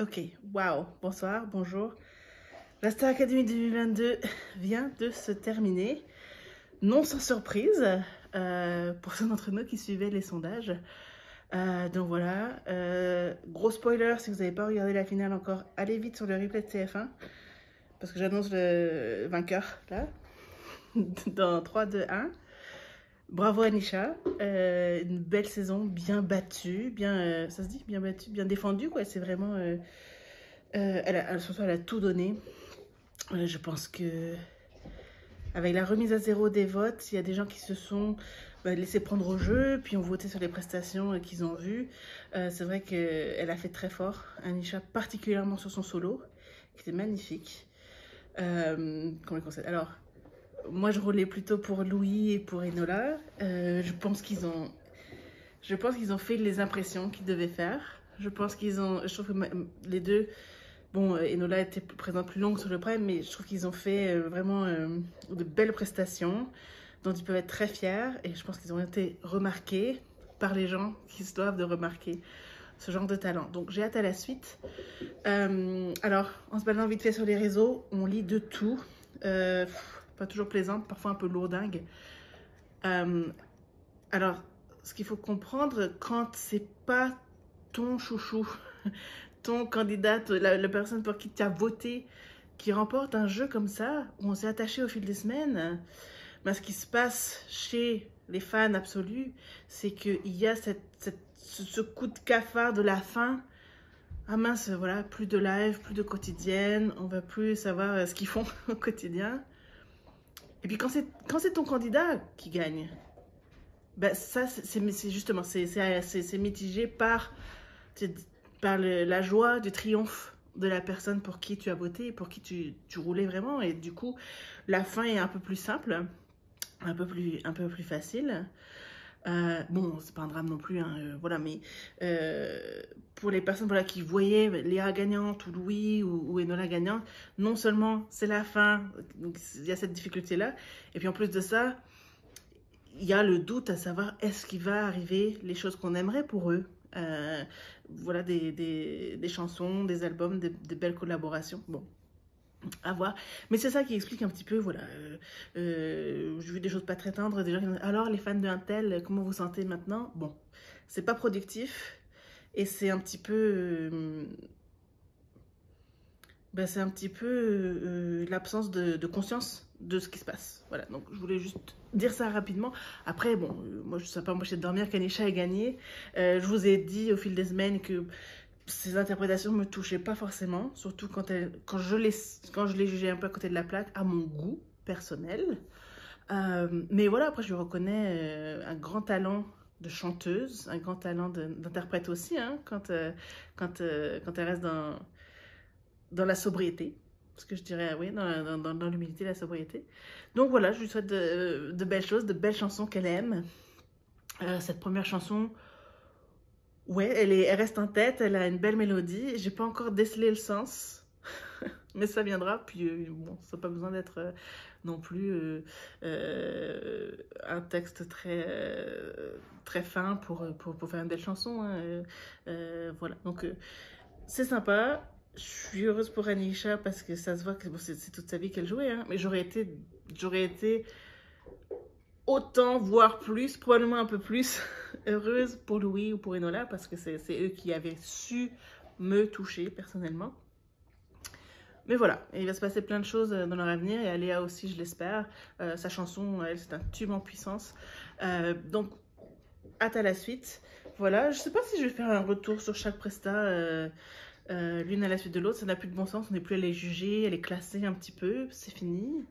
Ok, waouh, bonsoir, bonjour. La Star Academy 2022 vient de se terminer, non sans surprise, pour ceux d'entre nous qui suivaient les sondages. Donc voilà, gros spoiler, si vous n'avez pas regardé la finale encore, allez vite sur le replay de TF1, parce que j'annonce le vainqueur, là, dans 3, 2, 1. Bravo Anisha, une belle saison, bien battue, bien, ça se dit, bien battue, bien défendue, quoi. C'est vraiment, surtout elle a tout donné. Je pense que avec la remise à zéro des votes, il y a des gens qui se sont laissés prendre au jeu, puis ont voté sur les prestations qu'ils ont vues. C'est vrai qu'elle a fait très fort, Anisha, particulièrement sur son solo, qui était magnifique. Comment il conseille. Alors, moi je roulais plutôt pour Louis et pour Enola. Je pense qu'ils ont fait les impressions qu'ils devaient faire. Je pense qu'ils ont, je trouve que les deux. Bon, Enola était présente plus longue sur le prime, mais je trouve qu'ils ont fait vraiment de belles prestations dont ils peuvent être très fiers. Et je pense qu'ils ont été remarqués par les gens qui se doivent de remarquer ce genre de talent. Donc j'ai hâte à la suite. Alors, en se baladant vite fait sur les réseaux, on lit de tout. Pas toujours plaisante, parfois un peu lourdingue. Euh, alors, ce qu'il faut comprendre, quand c'est pas ton chouchou, ton candidat, la personne pour qui tu as voté, qui remporte un jeu comme ça, où on s'est attaché au fil des semaines, ce qui se passe chez les fans absolus, c'est qu'il y a ce coup de cafard de la fin. Ah mince, voilà, plus de live, plus de quotidienne, on va plus savoir ce qu'ils font au quotidien. Et puis quand c'est ton candidat qui gagne, ben ça c'est justement, c'est mitigé par la joie du triomphe de la personne pour qui tu as voté, pour qui tu roulais vraiment. Et du coup, la fin est un peu plus simple, un peu plus facile. Bon, c'est pas un drame non plus, hein, voilà, mais pour les personnes voilà, qui voyaient Léa gagnante ou Louis ou Enola gagnante, non seulement c'est la fin, donc il y a cette difficulté-là, et puis en plus de ça, il y a le doute à savoir est-ce qu'il va arriver les choses qu'on aimerait pour eux. Voilà, des chansons, des albums, des belles collaborations. Bon, à voir. Mais c'est ça qui explique un petit peu, voilà. J'ai vu des choses pas très tendres, des gens qui disent, alors les fans de Intel, comment vous sentez maintenant? Bon, c'est pas productif et c'est un petit peu c'est un petit peu l'absence de conscience de ce qui se passe. Voilà, donc je voulais juste dire ça rapidement. Après, bon, moi je ne sais pas m'empêcher de dormir qu'Anisha ait gagné. Je vous ai dit au fil des semaines que ces interprétations ne me touchaient pas forcément, surtout quand je l'ai jugée un peu à côté de la plaque, à mon goût personnel. Mais voilà, après je lui reconnais un grand talent de chanteuse, un grand talent d'interprète aussi, hein, quand elle reste dans la sobriété. Parce que je dirais, oui, dans l'humilité, la sobriété. Donc voilà, je lui souhaite de belles choses, de belles chansons qu'elle aime. Cette première chanson, ouais, elle reste en tête, elle a une belle mélodie. J'ai pas encore décelé le sens, mais ça viendra. Puis bon, ça n'a pas besoin d'être non plus un texte très fin pour faire une belle chanson, hein. Voilà, donc c'est sympa. Je suis heureuse pour Anisha parce que ça se voit que bon, c'est toute sa vie qu'elle jouait, hein, mais j'aurais été autant, voire plus, probablement un peu plus heureuse pour Louis ou pour Enola parce que c'est eux qui avaient su me toucher personnellement. Mais voilà, il va se passer plein de choses dans leur avenir et Aléa aussi, je l'espère. Sa chanson, elle, c'est un tube en puissance. Donc, hâte à la suite. Voilà, je sais pas si je vais faire un retour sur chaque presta l'une à la suite de l'autre. Ça n'a plus de bon sens, on n'est plus à les juger, à les classer un petit peu, c'est fini.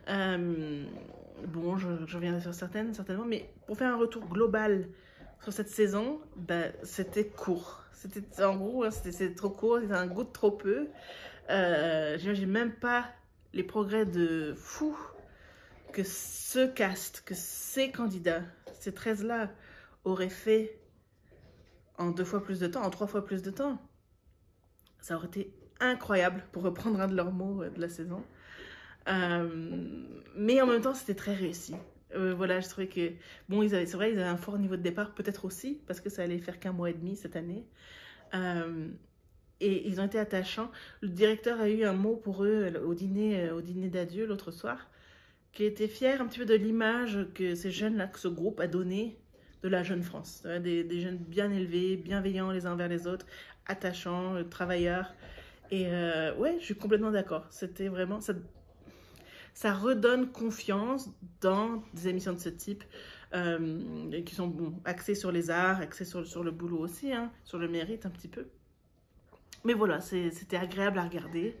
Bon, je reviendrai sur certainement, mais pour faire un retour global sur cette saison, c'était court. C'était en gros, hein, c'était trop court, c'était un goût de trop peu. J'imagine même pas les progrès de fou que ce cast, que ces candidats, ces 13-là, auraient fait en 2 fois plus de temps, en 3 fois plus de temps. Ça aurait été incroyable, pour reprendre un de leurs mots de la saison. Mais en même temps, c'était très réussi. Voilà, je trouvais que... Bon, c'est vrai, ils avaient un fort niveau de départ, peut-être aussi, parce que ça allait faire qu'1 mois et demi cette année. et ils ont été attachants. Le directeur a eu un mot pour eux au dîner d'adieu l'autre soir, qu'il était fier un petit peu de l'image que ces jeunes-là, que ce groupe a donné de la jeune France. Des jeunes bien élevés, bienveillants les uns envers les autres, attachants, travailleurs. Et ouais, je suis complètement d'accord. C'était vraiment... Ça redonne confiance dans des émissions de ce type qui sont bon, axées sur les arts, axées sur le boulot aussi, hein, sur le mérite un petit peu. Mais voilà, c'était agréable à regarder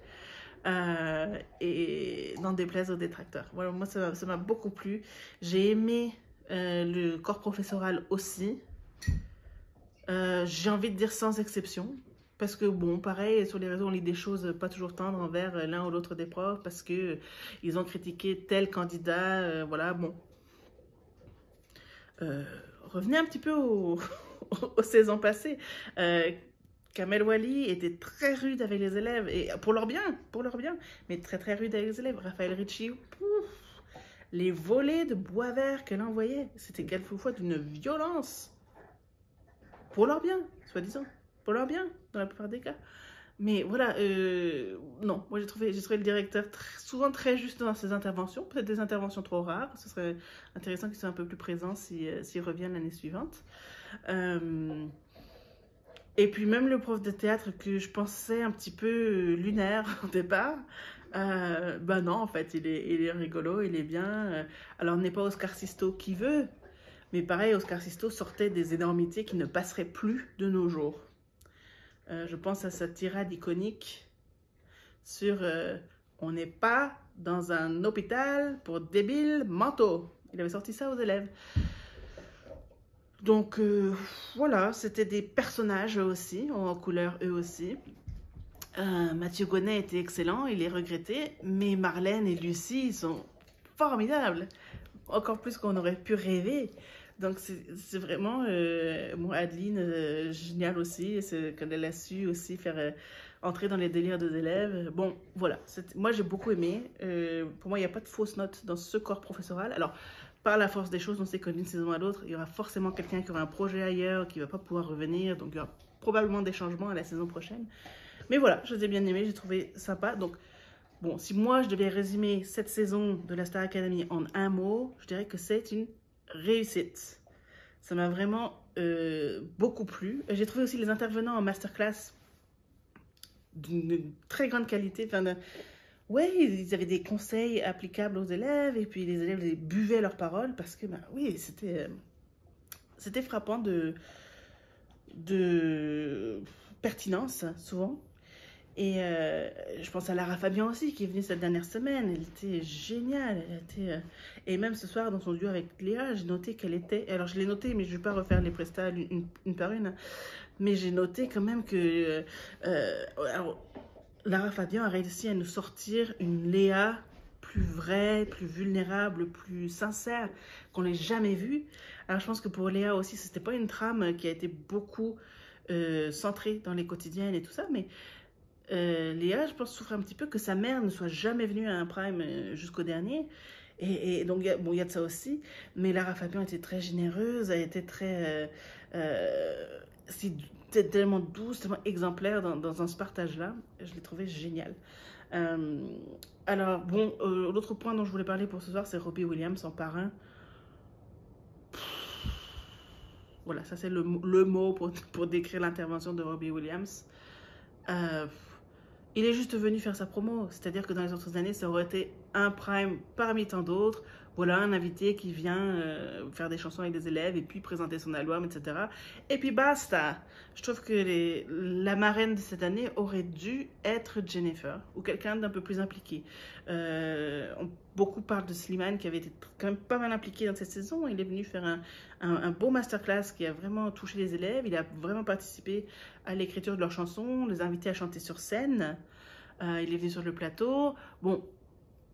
et n'en déplaise aux détracteurs. Voilà, moi, ça m'a beaucoup plu. J'ai aimé le corps professoral aussi. J'ai envie de dire sans exception. Parce que, bon, pareil, sur les réseaux, on lit des choses pas toujours tendres envers l'un ou l'autre des profs parce que ils ont critiqué tel candidat. Voilà, bon. Revenez un petit peu aux saisons passées. Kamel Wally était très rude avec les élèves, et pour leur bien, mais très très rude avec les élèves. Raphaël Ricci, pouf, les volets de bois vert qu'elle envoyait, c'était quelquefois d'une violence. Pour leur bien, soi-disant. Pour leur bien, dans la plupart des cas. Mais voilà, non, moi j'ai trouvé le directeur souvent très juste dans ses interventions, peut-être des interventions trop rares, ce serait intéressant qu'il soit un peu plus présent s'il revient l'année suivante. Et puis même le prof de théâtre que je pensais un petit peu lunaire au départ, bah non, en fait, il est rigolo, il est bien. Alors, on n'est pas Oscar Sisto qui veut, mais pareil, Oscar Sisto sortait des énormités qui ne passeraient plus de nos jours. Je pense à sa tirade iconique sur on n'est pas dans un hôpital pour débiles mentaux. Il avait sorti ça aux élèves. Donc voilà, c'était des personnages eux aussi, en couleur eux aussi. Mathieu Gonnet était excellent, il est regretté, mais Marlène et Lucie sont formidables, encore plus qu'on aurait pu rêver. Donc c'est vraiment, bon, Adeline, géniale aussi, quand elle a su aussi faire entrer dans les délires des élèves. Bon, voilà, moi j'ai beaucoup aimé. Pour moi, il n'y a pas de fausse note dans ce corps professoral. Alors, par la force des choses, on sait que d'une saison à l'autre, il y aura forcément quelqu'un qui aura un projet ailleurs, qui ne va pas pouvoir revenir, donc il y aura probablement des changements à la saison prochaine. Mais voilà, je les ai bien aimés, j'ai trouvé sympa. Donc, bon, si moi je devais résumer cette saison de la Star Academy en un mot, je dirais que c'est une réussite. Ça m'a vraiment beaucoup plu. J'ai trouvé aussi les intervenants en masterclass d'une très grande qualité. Enfin, ouais, ils avaient des conseils applicables aux élèves et puis les élèves les buvaient leurs paroles parce que, bah, oui, c'était frappant de pertinence, souvent. Et je pense à Lara Fabian aussi, qui est venue cette dernière semaine. Elle était géniale. Et même ce soir, dans son duo avec Léa, j'ai noté qu'elle était... Alors, je l'ai noté, mais je ne vais pas refaire les prestats une par une. Mais j'ai noté quand même que... alors, Lara Fabian a réussi à nous sortir une Léa plus vraie, plus vulnérable, plus sincère, qu'on n'ait jamais vue. Alors, je pense que pour Léa aussi, ce n'était pas une trame qui a été beaucoup centrée dans les quotidiennes et tout ça, mais... Léa, je pense, souffre un petit peu que sa mère ne soit jamais venue à un prime jusqu'au dernier. Et donc, bon, il y a de ça aussi. Mais Lara Fabian était très généreuse, elle était très... c'était tellement douce, tellement exemplaire dans ce partage-là. Je l'ai trouvé génial. Alors, bon, l'autre point dont je voulais parler pour ce soir, c'est Robbie Williams en parrain. Voilà, ça c'est le mot pour décrire l'intervention de Robbie Williams. Il est juste venu faire sa promo, c'est-à-dire que dans les autres années, ça aurait été un prime parmi tant d'autres. Voilà, un invité qui vient faire des chansons avec des élèves et puis présenter son album, etc. Et puis basta. Je trouve que la marraine de cette année aurait dû être Jennifer ou quelqu'un d'un peu plus impliqué. Beaucoup parlent de Slimane qui avait été quand même pas mal impliqué dans cette saison. Il est venu faire un beau masterclass qui a vraiment touché les élèves. Il a vraiment participé à l'écriture de leurs chansons, les invités à chanter sur scène. Il est venu sur le plateau. Bon,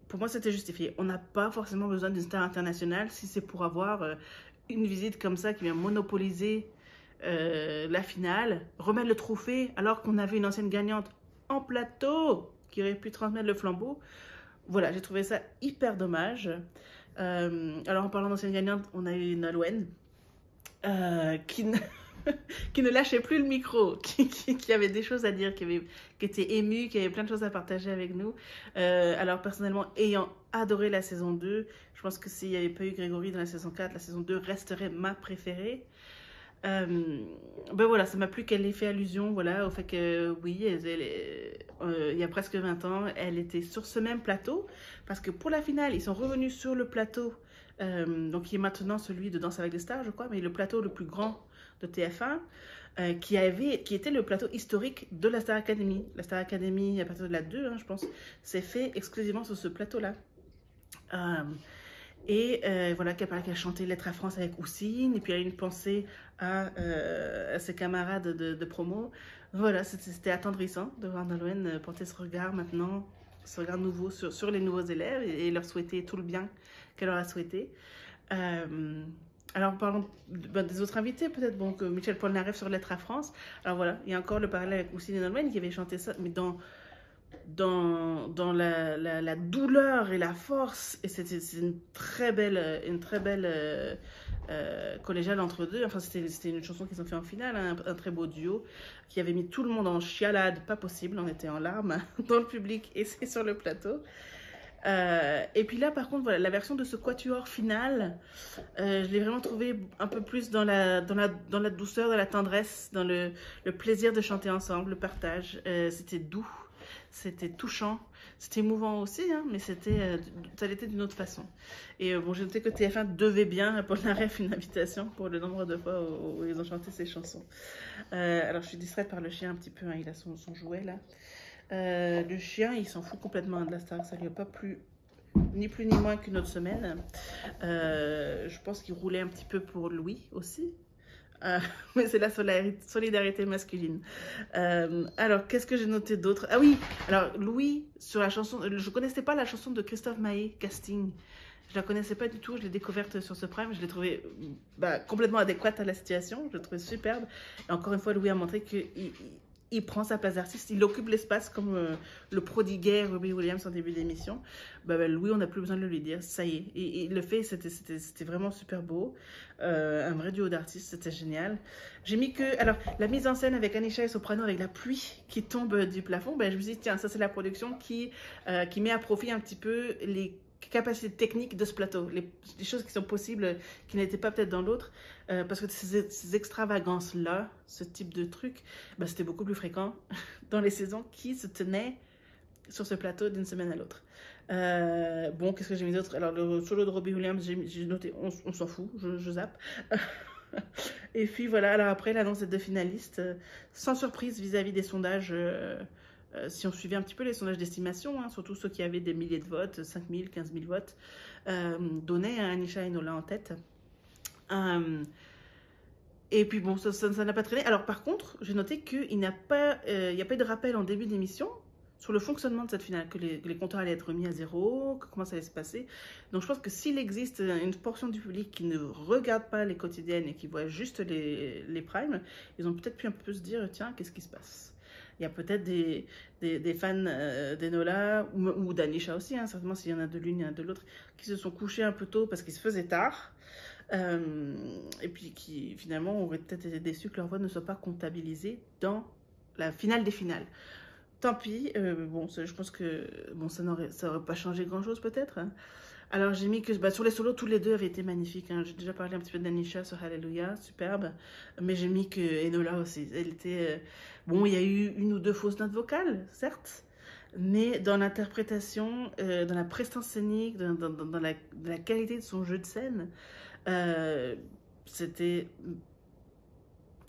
pour moi, c'était justifié. On n'a pas forcément besoin d'une star internationale si c'est pour avoir une visite comme ça qui vient monopoliser la finale, remettre le trophée alors qu'on avait une ancienne gagnante en plateau qui aurait pu transmettre le flambeau. Voilà, j'ai trouvé ça hyper dommage. Alors, en parlant d'ancienne gagnante, on a eu Nolwenn qui... qui ne lâchait plus le micro, qui avait des choses à dire, qui était ému, qui avait plein de choses à partager avec nous. Alors personnellement, ayant adoré la saison 2, je pense que s'il n'y avait pas eu Grégory dans la saison 4, la saison 2 resterait ma préférée. Ben voilà, ça m'a plu qu'elle ait fait allusion voilà, au fait que oui, il y a presque 20 ans, elle était sur ce même plateau, parce que pour la finale, ils sont revenus sur le plateau, donc qui est maintenant celui de Danse avec les stars, je crois, mais le plateau le plus grand de TF1, qui était le plateau historique de la Star Academy. La Star Academy, à partir de la 2, hein, je pense, s'est fait exclusivement sur ce plateau-là. Voilà, qu'elle a chanté Lettre à France avec Houssine, et puis elle a eu une pensée à ses camarades de promo. Voilà, c'était attendrissant de voir Nolwenn porter ce regard maintenant, ce regard nouveau sur les nouveaux élèves et leur souhaiter tout le bien qu'elle leur a souhaité. Alors, parlons des autres invités, peut-être. Donc, Michel Polnareff sur Lettre à France. Alors voilà, il y a encore le parallèle avec Houssine et Nolwenn qui avait chanté ça, mais dans la douleur et la force, et c'est une très belle collégiale entre deux. Enfin, c'était une chanson qu'ils ont fait en finale, hein, un très beau duo qui avait mis tout le monde en chialade, pas possible, on était en larmes dans le public et c'est sur le plateau. Et puis là, par contre, voilà, la version de ce quatuor final, je l'ai vraiment trouvé un peu plus dans la douceur, dans la tendresse, dans le plaisir de chanter ensemble, le partage. C'était doux. C'était touchant, c'était émouvant aussi, hein, mais ça l'était d'une autre façon. Et bon, j'ai noté que TF1 devait bien à Polnareff une invitation pour le nombre de fois où ils ont chanté ces chansons. Alors, je suis distraite par le chien un petit peu, hein, il a son jouet là. Le chien, il s'en fout complètement de la star, ça lui a pas plu, ni plus ni moins qu'une autre semaine. Je pense qu'il roulait un petit peu pour Louis aussi. Mais c'est la solidarité masculine. Alors, qu'est-ce que j'ai noté d'autre? Ah oui, alors Louis, sur la chanson, je connaissais pas la chanson de Christophe Maé, Casting. Je la connaissais pas du tout, je l'ai découverte sur ce Prime, je l'ai trouvée complètement adéquate à la situation, je l'ai trouvée superbe. Et encore une fois, Louis a montré qu'il prend sa place d'artiste, il occupe l'espace comme le prodiguait Robbie Williams en début d'émission. Louis, on n'a plus besoin de le lui dire, ça y est. Et il le fait, c'était vraiment super beau. Un vrai duo d'artistes, c'était génial. J'ai mis que, alors, la mise en scène avec Anisha et Soprano, avec la pluie qui tombe du plafond, je me suis dit, tiens, ça c'est la production qui met à profit un petit peu les capacités techniques de ce plateau, les choses qui sont possibles, qui n'étaient pas peut-être dans l'autre, parce que ces extravagances-là, ce type de truc, c'était beaucoup plus fréquent dans les saisons qui se tenaient sur ce plateau d'une semaine à l'autre. Bon, qu'est-ce que j'ai mis d'autre? Alors, le solo de Robbie Williams, j'ai noté, on s'en fout, je zappe. Et puis voilà, alors après, l'annonce des deux finalistes, sans surprise vis-à-vis des sondages, si on suivait un petit peu les sondages d'estimation, hein, surtout ceux qui avaient des milliers de votes, 5 000, 15 000 votes, donnaient Anisha et Nola en tête. Et puis bon, ça n'a pas traîné. Alors par contre, j'ai noté qu'il n'y a pas eu de rappel en début d'émission sur le fonctionnement de cette finale, que les compteurs allaient être remis à zéro, comment ça allait se passer. Donc je pense que s'il existe une portion du public qui ne regarde pas les quotidiennes et qui voit juste les primes, ils ont peut-être pu un peu se dire, tiens, qu'est-ce qui se passe? Il y a peut-être des fans d'Enola ou d'Anisha aussi, hein, certainement s'il y en a de l'une, il y en a de l'autre, qui se sont couchés un peu tôt parce qu'il se faisait tard. Et puis qui finalement auraient peut-être été déçus que leur voix ne soit pas comptabilisée dans la finale des finales. Tant pis, bon, je pense que bon, ça n'aurait pas changé grand-chose peut-être. Hein. Alors j'ai mis que sur les solos, tous les deux avaient été magnifiques. Hein. J'ai déjà parlé un petit peu d'Anisha sur Hallelujah, superbe. Mais j'ai mis que Enola aussi, elle était... bon, il y a eu une ou deux fausses notes vocales, certes. Mais dans l'interprétation, dans la prestance scénique, dans la qualité de son jeu de scène, c'était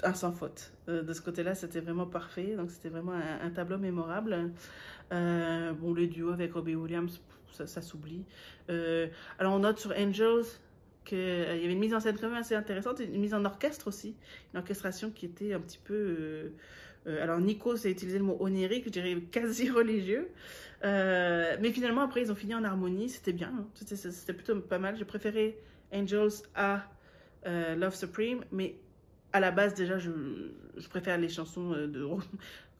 un sans faute. De ce côté-là, c'était vraiment parfait. Donc, c'était vraiment un tableau mémorable. Bon, le duo avec Robbie Williams, ça s'oublie. Alors, on note sur Angels qu'il y avait une mise en scène quand même assez intéressante, une mise en orchestre aussi. Une orchestration qui était un petit peu... alors, Nico, a utilisé le mot onirique, je dirais quasi religieux. Mais finalement, après, ils ont fini en harmonie. C'était bien. Hein. C'était plutôt pas mal. J'ai préféré Angels à Love Supreme, mais à la base, déjà, je préfère les chansons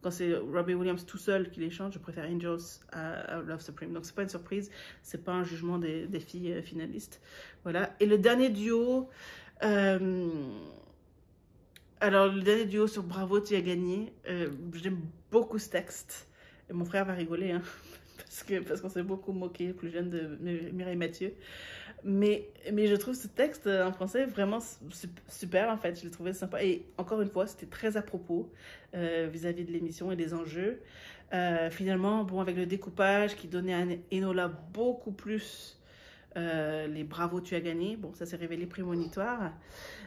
quand c'est Robbie Williams tout seul qui les chante, je préfère Angels à Love Supreme. Donc, c'est pas une surprise, c'est pas un jugement des filles finalistes. Voilà. Et le dernier duo, Alors, le dernier duo sur Bravo, tu as gagné. J'aime beaucoup ce texte. Et mon frère va rigoler, hein, parce qu'on s'est beaucoup moqué, le plus jeune de Mireille Mathieu. Mais je trouve ce texte en français vraiment super, en fait. Je l'ai trouvé sympa. Et encore une fois, c'était très à propos vis-à-vis de l'émission et des enjeux. Finalement, bon, avec le découpage qui donnait à Enola beaucoup plus les Bravo, tu as gagné. Bon, ça s'est révélé prémonitoire.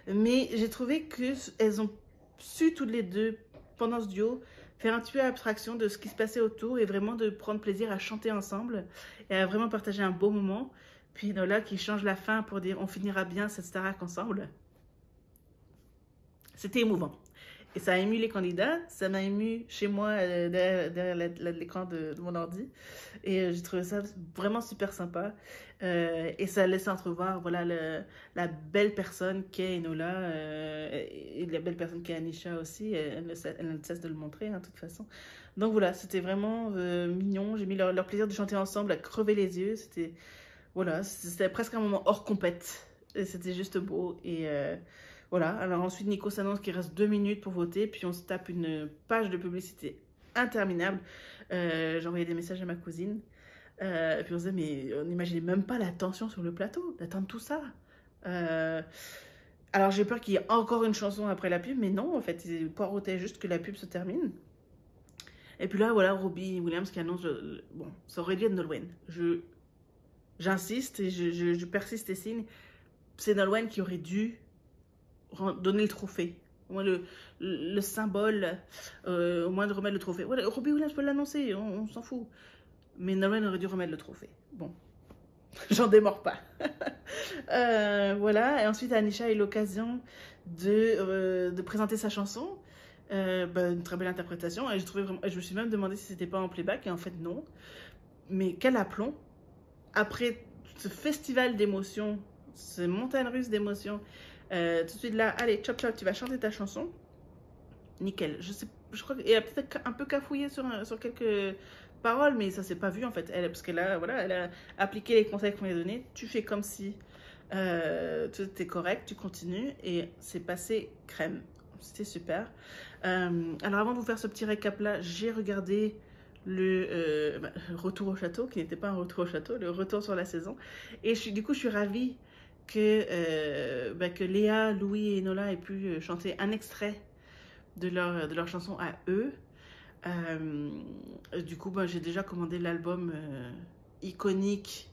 Mais j'ai trouvé qu'elles ont su toutes les deux, pendant ce duo, faire un petit peu abstraction de ce qui se passait autour et vraiment de prendre plaisir à chanter ensemble et à vraiment partager un beau moment. Puis Nola qui change la fin pour dire on finira bien cette Starac ensemble. C'était émouvant. Et ça a ému les candidats, ça m'a ému chez moi derrière l'écran de mon ordi. Et j'ai trouvé ça vraiment super sympa. Et ça laisse entrevoir voilà, la belle personne qu'est Enola et la belle personne qu'est Anisha aussi. Elle ne cesse de le montrer, hein, de toute façon. Donc voilà, c'était vraiment mignon. J'ai mis leur plaisir de chanter ensemble à crever les yeux. Voilà, c'était presque un moment hors compète. C'était juste beau. Et voilà, alors ensuite Nico s'annonce qu'il reste 2 minutes pour voter, puis on se tape une page de publicité interminable. J'ai envoyé des messages à ma cousine, puis on se disait, mais on n'imaginait même pas la tension sur le plateau, d'attendre tout ça. Alors j'ai peur qu'il y ait encore une chanson après la pub, mais non, en fait, ils poireautaient juste que la pub se termine. Et puis là, voilà, Robbie Williams qui annonce, bon, ça aurait dû être Nolwenn. J'insiste et je persiste et signe, c'est Nolwenn qui aurait dû donner le trophée. Au moins le symbole, au moins de remettre le trophée. Voilà, Robbie Williams peut l'annoncer, on s'en fout. Mais Nolwenn aurait dû remettre le trophée. Bon, j'en démords pas. Voilà, et ensuite Anisha a eu l'occasion de présenter sa chanson. Une très belle interprétation. Et je me suis même demandé si c'était pas en playback, et en fait non. Mais quel aplomb. Après ce festival d'émotions, ce montagne russe d'émotions, tout de suite là, allez, chop chop, tu vas chanter ta chanson. Nickel. Je crois qu'elle a peut-être un peu cafouillé sur quelques paroles, mais ça s'est pas vu en fait. Parce qu'elle a, voilà, elle a appliqué les conseils qu'on lui a donnés. Tu fais comme si tout était correct, tu continues, et c'est passé crème. C'était super. Alors avant de vous faire ce petit récap là, j'ai regardé le retour au château, qui n'était pas un retour au château, le retour sur la saison. Et du coup, je suis ravie que Léa, Louis et Enola aient pu chanter un extrait de leur chanson à eux. Du coup, j'ai déjà commandé l'album iconique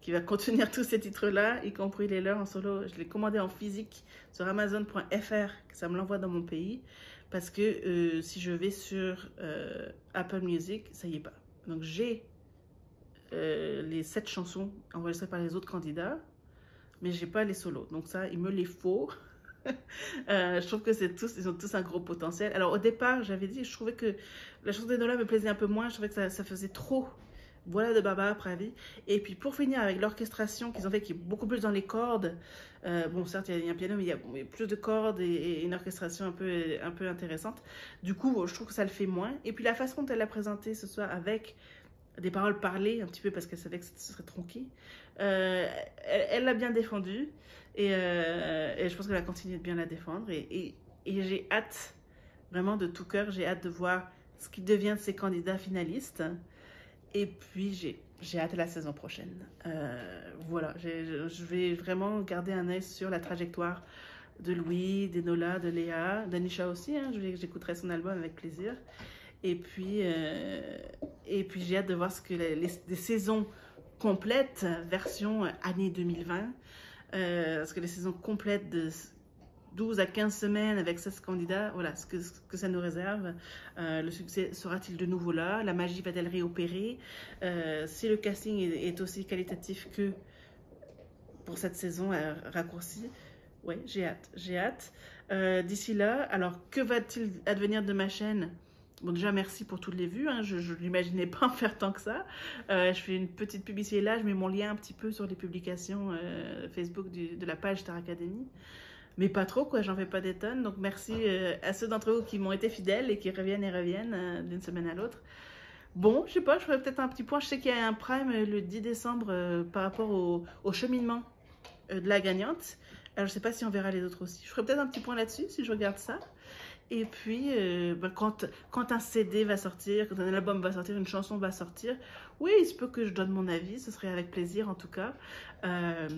qui va contenir tous ces titres-là, y compris les leurs en solo. Je l'ai commandé en physique sur Amazon.fr, que ça me l'envoie dans mon pays. Parce que si je vais sur Apple Music, ça y est pas. Donc j'ai les 7 chansons enregistrées par les autres candidats, mais j'ai pas les solos. Donc ça, il me les faut. Je trouve que ils ont tous un gros potentiel. Alors au départ, j'avais dit, je trouvais que la chanson d'Enola me plaisait un peu moins. Je trouvais que ça faisait trop voilà de Baba après avis. Et puis pour finir avec l'orchestration qu'ils ont fait, qui est beaucoup plus dans les cordes. Bon, certes, il y a un piano, mais il y a plus de cordes et une orchestration un peu intéressante. Du coup, je trouve que ça le fait moins. Et puis la façon dont elle l'a présenté ce soir, avec des paroles parlées, un petit peu parce qu'elle savait que ce serait tronqué, elle l'a bien défendu. Et je pense qu'elle va continuer de bien la défendre. Et j'ai hâte, vraiment de tout cœur, j'ai hâte de voir ce qui devient de ces candidats finalistes. Et puis, j'ai hâte à la saison prochaine. Voilà, je vais vraiment garder un œil sur la trajectoire de Louis, d'Enola, de Léa, d'Anisha aussi. Hein, j'écouterai son album avec plaisir. Et puis j'ai hâte de voir ce que les saisons complètes, version année 2020, parce que les saisons complètes de 12 à 15 semaines avec 16 candidats, voilà ce que ça nous réserve. Le succès sera-t-il de nouveau là? La magie va-t-elle réopérer? Si le casting est aussi qualitatif que pour cette saison raccourcie, ouais, j'ai hâte. D'ici là, alors que va-t-il advenir de ma chaîne? Bon, déjà, merci pour toutes les vues. Hein. Je ne l'imaginais pas en faire tant que ça. Je fais une petite publicité là. Je mets mon lien un petit peu sur les publications Facebook de la page Star Academy. Mais pas trop, quoi. J'en fais pas des tonnes. Donc, merci à ceux d'entre vous qui m'ont été fidèles et qui reviennent d'une semaine à l'autre. Bon, je sais pas, je ferai peut-être un petit point. Je sais qu'il y a un prime le 10 décembre par rapport au cheminement de la gagnante. Alors, je sais pas si on verra les autres aussi. Je ferai peut-être un petit point là-dessus si je regarde ça. Et puis, quand un CD va sortir, quand un album va sortir, une chanson va sortir, oui, il se peut que je donne mon avis, ce serait avec plaisir en tout cas. Euh,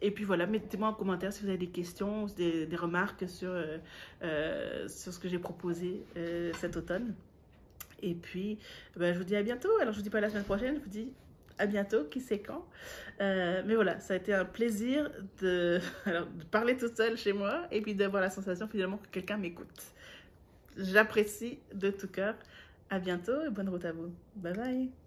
et puis voilà, mettez-moi en commentaire si vous avez des questions ou des remarques sur ce que j'ai proposé cet automne. Et puis, je vous dis à bientôt. Alors, je vous dis pas la semaine prochaine, je vous dis à bientôt, qui sait quand. Mais voilà, ça a été un plaisir alors, de parler toute seule chez moi et puis d'avoir la sensation finalement que quelqu'un m'écoute. J'apprécie de tout cœur. À bientôt et bonne route à vous. Bye bye.